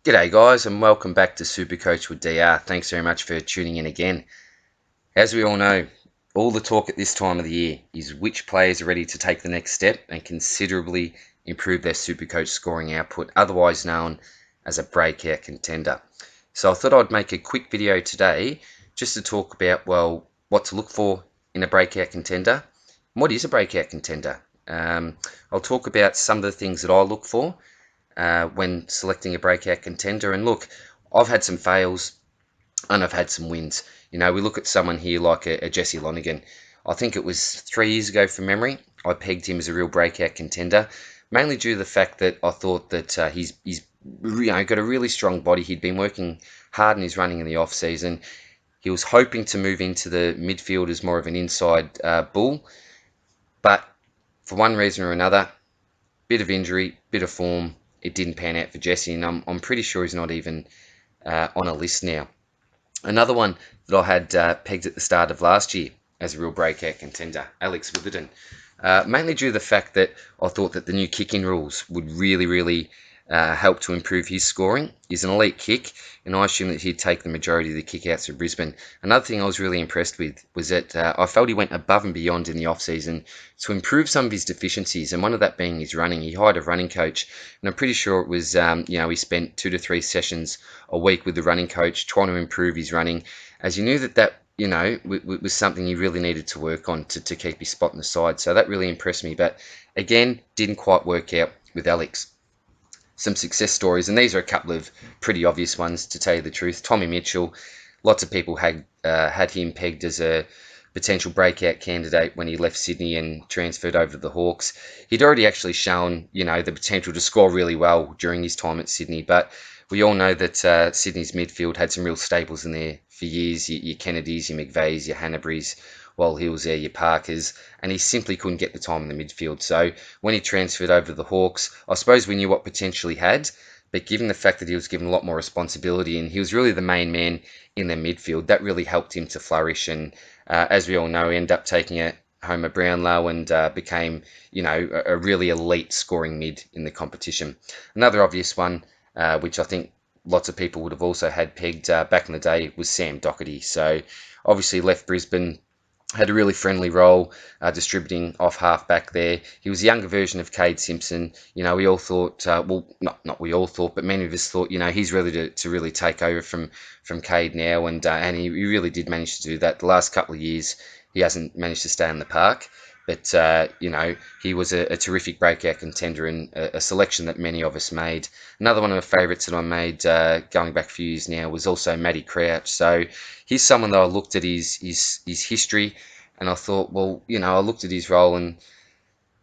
G'day guys and welcome back to Supercoach with DR. Thanks very much for tuning in again. As we all know, all the talk at this time of the year is which players are ready to take the next step and considerably improve their Supercoach scoring output, otherwise known as a breakout contender. So I thought I'd make a quick video today just to talk about, well, what to look for in a breakout contender. What is a breakout contender? I'll talk about some of the things that I look for when selecting a breakout contender. And look, I've had some fails and I've had some wins. We look at someone here like a Jesse Lonigan. I think it was 3 years ago from memory. I pegged him as a real breakout contender, mainly due to the fact that I thought that he's got a really strong body. He'd been working hard in his running in the off season. He was hoping to move into the midfield as more of an inside bull, but for one reason or another, bit of injury, bit of form, it didn't pan out for Jesse, and I'm pretty sure he's not even on a list now. Another one that I had pegged at the start of last year as a real breakout contender, Alex Witherden. Mainly due to the fact that I thought that the new kicking rules would really help to improve his scoring. He's an elite kick, and I assume that he'd take the majority of the kickouts of Brisbane. Another thing I was really impressed with was that I felt he went above and beyond in the off-season to improve some of his deficiencies, and one of that being his running. He hired a running coach, and I'm pretty sure it was, he spent 2 to 3 sessions a week with the running coach trying to improve his running, as he knew that was something he really needed to work on to keep his spot in the side. So that really impressed me. But again, didn't quite work out with Alex. Some success stories, and these are a couple of pretty obvious ones to tell you the truth. Tommy Mitchell, lots of people had him pegged as a potential breakout candidate when he left Sydney and transferred over to the Hawks. He'd already actually shown, the potential to score really well during his time at Sydney, but we all know that Sydney's midfield had some real staples in there for years. Your Kennedys, your McVeys, your Hannabrys, while he was there, your Parkers, and he simply couldn't get the time in the midfield. So when he transferred over to the Hawks, I suppose we knew what potential he had, but given the fact that he was given a lot more responsibility and he was really the main man in their midfield, that really helped him to flourish. And as we all know, he ended up taking it home a Brownlow and became, a really elite scoring mid in the competition. Another obvious one, which I think lots of people would have also had pegged back in the day, was Sam Docherty. So obviously left Brisbane, had a really friendly role, distributing off half back there. He was a younger version of Cade Simpson. We all thought, not we all thought, but many of us thought, he's ready to really take over from Cade now, and he really did manage to do that. The last couple of years, he hasn't managed to stay in the park, but he was a terrific breakout contender and a selection that many of us made. Another one of the favourites that I made going back a few years now was also Matty Crouch. So he's someone that I looked at his history, and I thought, well, I looked at his role, and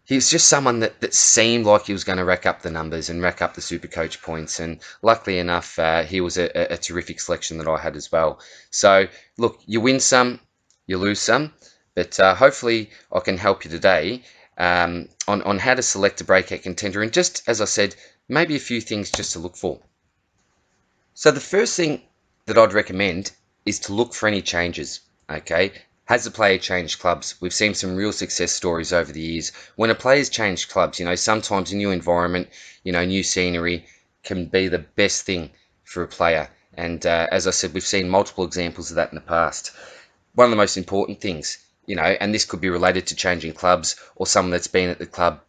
he was just someone that seemed like he was going to rack up the numbers and rack up the Supercoach points. And luckily enough, he was a terrific selection that I had as well. So look, you win some, you lose some. But hopefully I can help you today on how to select a breakout contender, and just, as I said, maybe a few things just to look for. So the first thing that I'd recommend is to look for any changes, okay? Has the player changed clubs? We've seen some real success stories over the years. When a player's changed clubs, sometimes a new environment, new scenery can be the best thing for a player. And as I said, we've seen multiple examples of that in the past. One of the most important things, and this could be related to changing clubs or someone that's been at the club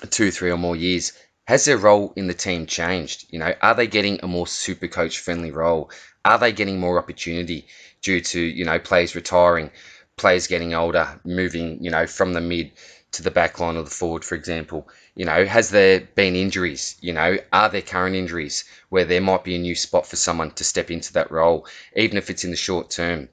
2, 3 or more years, has their role in the team changed? Are they getting a more super coach friendly role? Are they getting more opportunity due to, players retiring, players getting older, moving, from the mid to the back line or the forward, for example? Has there been injuries? Are there current injuries where there might be a new spot for someone to step into that role, even if it's in the short term?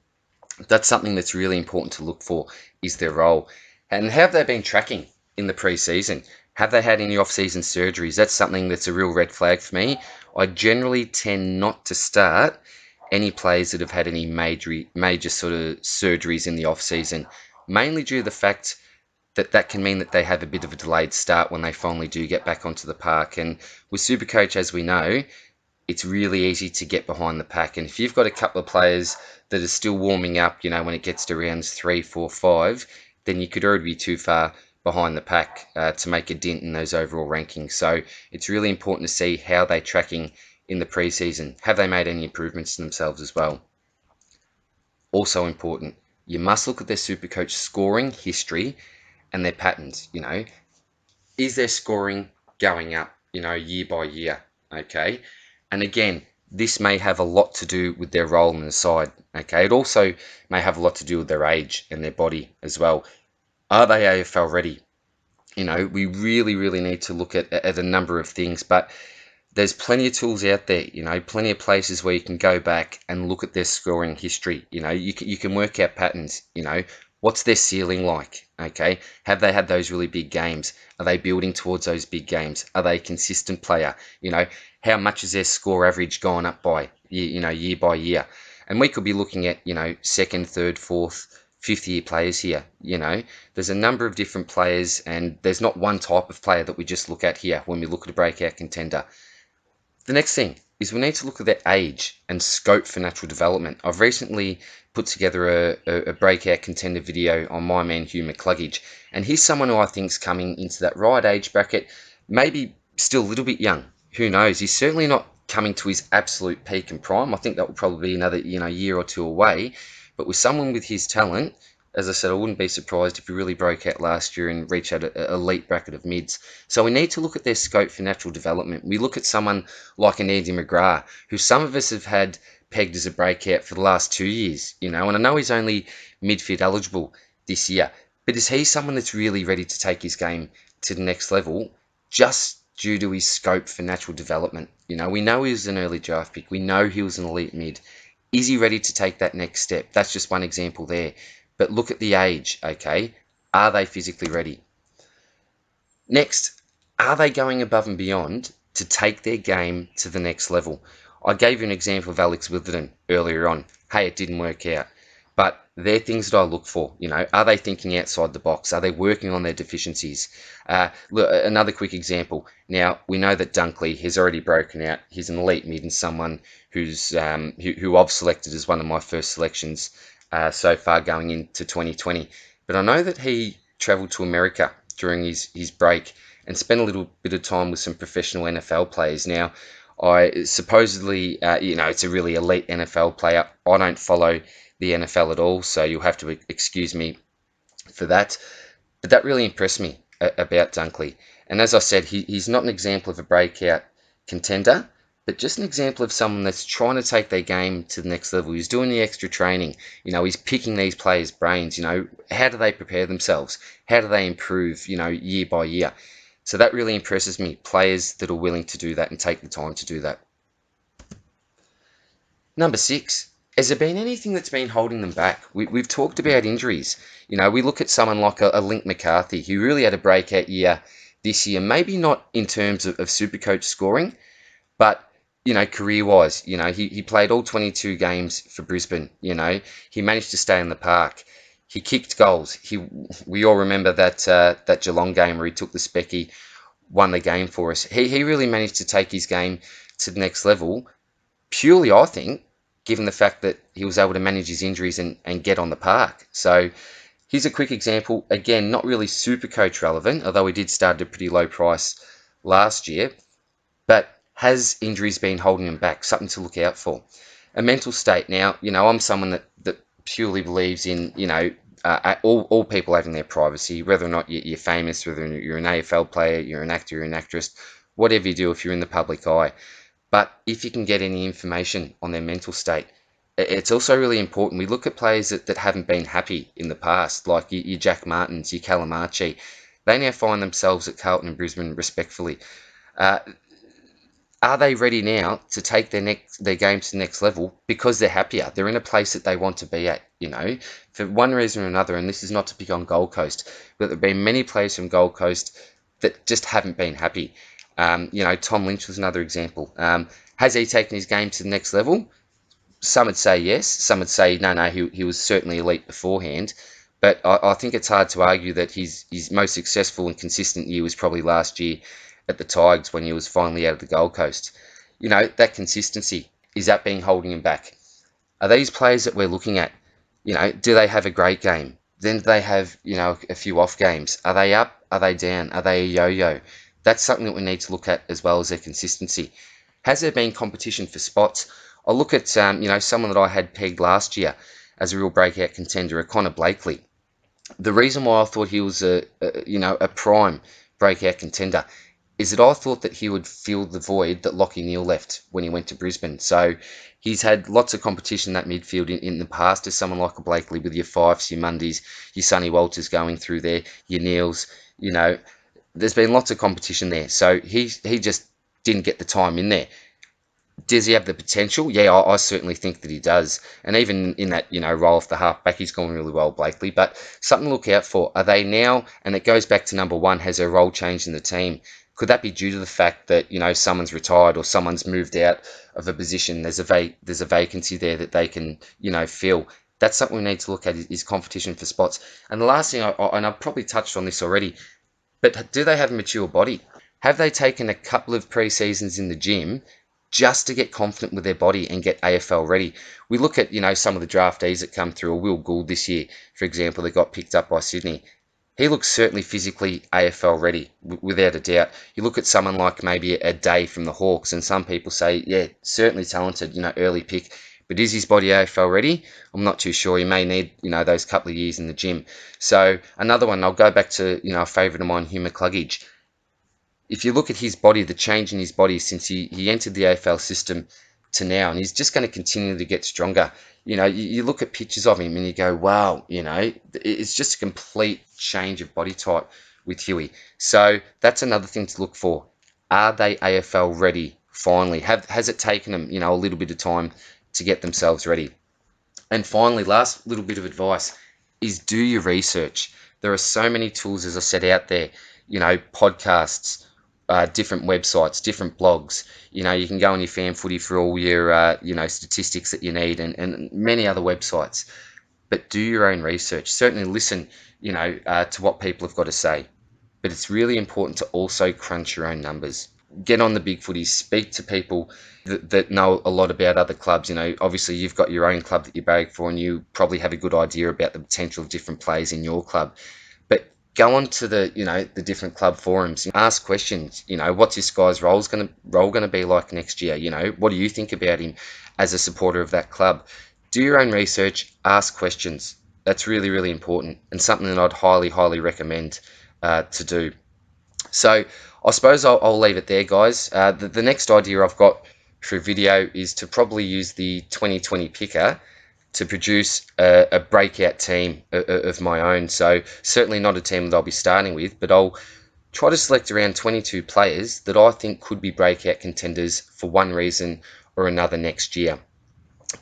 That's something that's really important to look for, is their role. And have they been tracking in the pre-season? Have they had any off-season surgeries? That's something that's a real red flag for me. I generally tend not to start any players that have had any major sort of surgeries in the off-season, mainly due to the fact that can mean that they have a bit of a delayed start when they finally do get back onto the park. And with Supercoach, as we know, it's really easy to get behind the pack. And if you've got a couple of players that are still warming up, when it gets to rounds 3, 4, 5, then you could already be too far behind the pack to make a dent in those overall rankings. So it's really important to see how they're tracking in the preseason? Have they made any improvements to themselves as well? Also important, you must look at their Supercoach scoring history and their patterns. Is their scoring going up, year by year? Okay. And again, this may have a lot to do with their role in the side. Okay. It also may have a lot to do with their age and their body as well. Are they AFL ready? We really, really need to look at a number of things, but there's plenty of tools out there, plenty of places where you can go back and look at their scoring history. You can work out patterns. What's their ceiling like? Okay, have they had those really big games? Are they building towards those big games? Are they a consistent player? How much is their score average gone up by, year by year? And we could be looking at, second, third, fourth, fifth year players here. There's a number of different players, and there's not one type of player that we just look at here when we look at a breakout contender. The next thing is we need to look at their age and scope for natural development. I've recently put together a breakout contender video on my man Hugh McCluggage, and he's someone who I think is coming into that right age bracket, maybe still a little bit young. Who knows? He's certainly not coming to his absolute peak and prime. I think that will probably be another year or two away. But with someone with his talent, as I said, I wouldn't be surprised if he really broke out last year and reached out an elite bracket of mids. So we need to look at their scope for natural development. We look at someone like an Andy McGrath, who some of us have had pegged as a breakout for the last 2 years, and I know he's only midfield eligible this year, but is he someone that's really ready to take his game to the next level just due to his scope for natural development? We know he was an early draft pick. We know he was an elite mid. Is he ready to take that next step? That's just one example there. But look at the age, okay? Are they physically ready? Next, are they going above and beyond to take their game to the next level? I gave you an example of Alex Witherden earlier on. Hey, it didn't work out. But they're things that I look for. Are they thinking outside the box? Are they working on their deficiencies? Look, another quick example. Now, we know that Dunkley has already broken out. He's an elite mid and someone who I've selected as one of my first selections so far going into 2020. But I know that he travelled to America during his break and spent a little bit of time with some professional NFL players. Now, I supposedly, it's a really elite NFL player. I don't follow the NFL at all, so you'll have to excuse me for that. But that really impressed me about Dunkley. And as I said, he's not an example of a breakout contender, but just an example of someone that's trying to take their game to the next level. He's doing the extra training. He's picking these players' brains. How do they prepare themselves? How do they improve, year by year? So that really impresses me, players that are willing to do that and take the time to do that. Number 6, has there been anything that's been holding them back? We've talked about injuries. We look at someone like a Link McCarthy, who really had a breakout year this year, maybe not in terms of Supercoach scoring, but career-wise, he played all 22 games for Brisbane. He managed to stay in the park. He kicked goals. We all remember that Geelong game where he took the specky, won the game for us. He really managed to take his game to the next level, purely, I think, given the fact that he was able to manage his injuries and get on the park. So here's a quick example. Again, not really Supercoach relevant, although he did start at a pretty low price last year. But has injuries been holding him back? Something to look out for. A mental state. Now, I'm someone that purely believes in, all people having their privacy, whether or not you're famous, whether you're an AFL player, you're an actor, you're an actress, whatever you do if you're in the public eye. But if you can get any information on their mental state, it's also really important. We look at players that haven't been happy in the past, like your Jack Martins, your Calamarchi. They now find themselves at Carlton and Brisbane respectfully. Are they ready now to take their game to the next level because they're happier? They're in a place that they want to be at, for one reason or another. And this is not to pick on Gold Coast, but there have been many players from Gold Coast that just haven't been happy. Tom Lynch was another example. Has he taken his game to the next level? Some would say yes. Some would say no, he was certainly elite beforehand. But I think it's hard to argue that his most successful and consistent year was probably last year at the Tigers when he was finally out of the Gold Coast. That consistency, is that being holding him back? Are these players that we're looking at, do they have a great game? Then do they have, a few off games? Are they up? Are they down? Are they a yo-yo? That's something that we need to look at as well as their consistency. Has there been competition for spots? I look at someone that I had pegged last year as a real breakout contender, Connor Blakely. The reason why I thought he was a prime breakout contender is that I thought that he would fill the void that Lachie Neale left when he went to Brisbane. So he's had lots of competition in that midfield in the past. As someone like a Blakely with your Fifes, your Mundys, your Sonny Walters going through there, your Neils, there's been lots of competition there. So he just didn't get the time in there. Does he have the potential? Yeah, I certainly think that he does. And even in that, role off the halfback, he's gone really well, Blakely. But something to look out for. Are they now, and it goes back to number one, has their role changed in the team? Could that be due to the fact that, someone's retired or someone's moved out of a position? There's a vacancy there that they can, fill. That's something we need to look at is competition for spots. And the last thing, and I've probably touched on this already, but do they have a mature body? Have they taken a couple of pre-seasons in the gym just to get confident with their body and get AFL ready? We look at, some of the draftees that come through, or Will Gould this year, for example, that got picked up by Sydney. He looks certainly physically AFL ready, without a doubt. You look at someone like maybe a Day from the Hawks, and some people say, yeah, certainly talented, early pick. But is his body AFL ready? I'm not too sure. He may need, those couple of years in the gym. So another one, I'll go back to, a favourite of mine, Hugh McCluggage. If you look at his body, the change in his body since he entered the AFL system to now, and he's just going to continue to get stronger. You look at pictures of him and you go, wow, it's just a complete change of body type with Huey. So that's another thing to look for. Are they AFL ready finally? Has it taken them, a little bit of time to get themselves ready? And finally, last little bit of advice is do your research. There are so many tools, as I said, out there, podcasts, different websites, different blogs. You can go on your fan footy for all your, statistics that you need and many other websites. But do your own research. Certainly listen, to what people have got to say. But it's really important to also crunch your own numbers. Get on the big footy, speak to people that know a lot about other clubs. Obviously you've got your own club that you bag for, and you probably have a good idea about the potential of different players in your club. But go on to the different club forums, ask questions. What's this guy's role going to be like next year? What do you think about him as a supporter of that club? Do your own research, ask questions. That's really, really important, and something that I'd highly, highly recommend to do. So I suppose I'll leave it there, guys. The next idea I've got for a video is to probably use the 2020 picker to produce a breakout team of my own. So certainly not a team that I'll be starting with, but I'll try to select around 22 players that I think could be breakout contenders for one reason or another next year.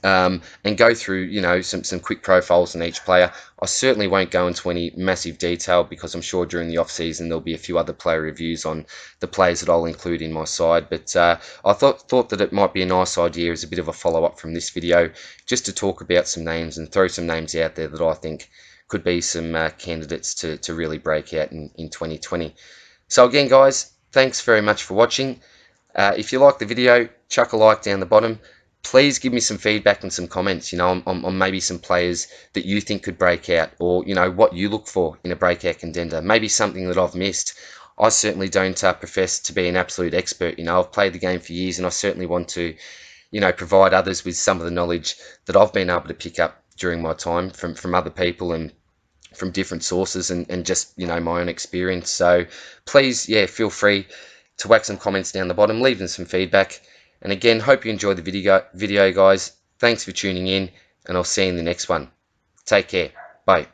And go through, some quick profiles on each player. I certainly won't go into any massive detail because I'm sure during the off-season there'll be a few other player reviews on the players that I'll include in my side. But I thought that it might be a nice idea as a bit of a follow-up from this video, just to talk about some names and throw some names out there that I think could be some candidates to really break out in 2020. So again, guys, thanks very much for watching. If you like the video, chuck a like down the bottom. Please give me some feedback and some comments, on maybe some players that you think could break out, or, what you look for in a breakout contender. Maybe something that I've missed. I certainly don't profess to be an absolute expert. I've played the game for years, and I certainly want to, provide others with some of the knowledge that I've been able to pick up during my time from other people and from different sources and just, my own experience. So please, feel free to whack some comments down the bottom, leave them some feedback. And again, hope you enjoyed the video, guys. Thanks for tuning in, and I'll see you in the next one. Take care. Bye.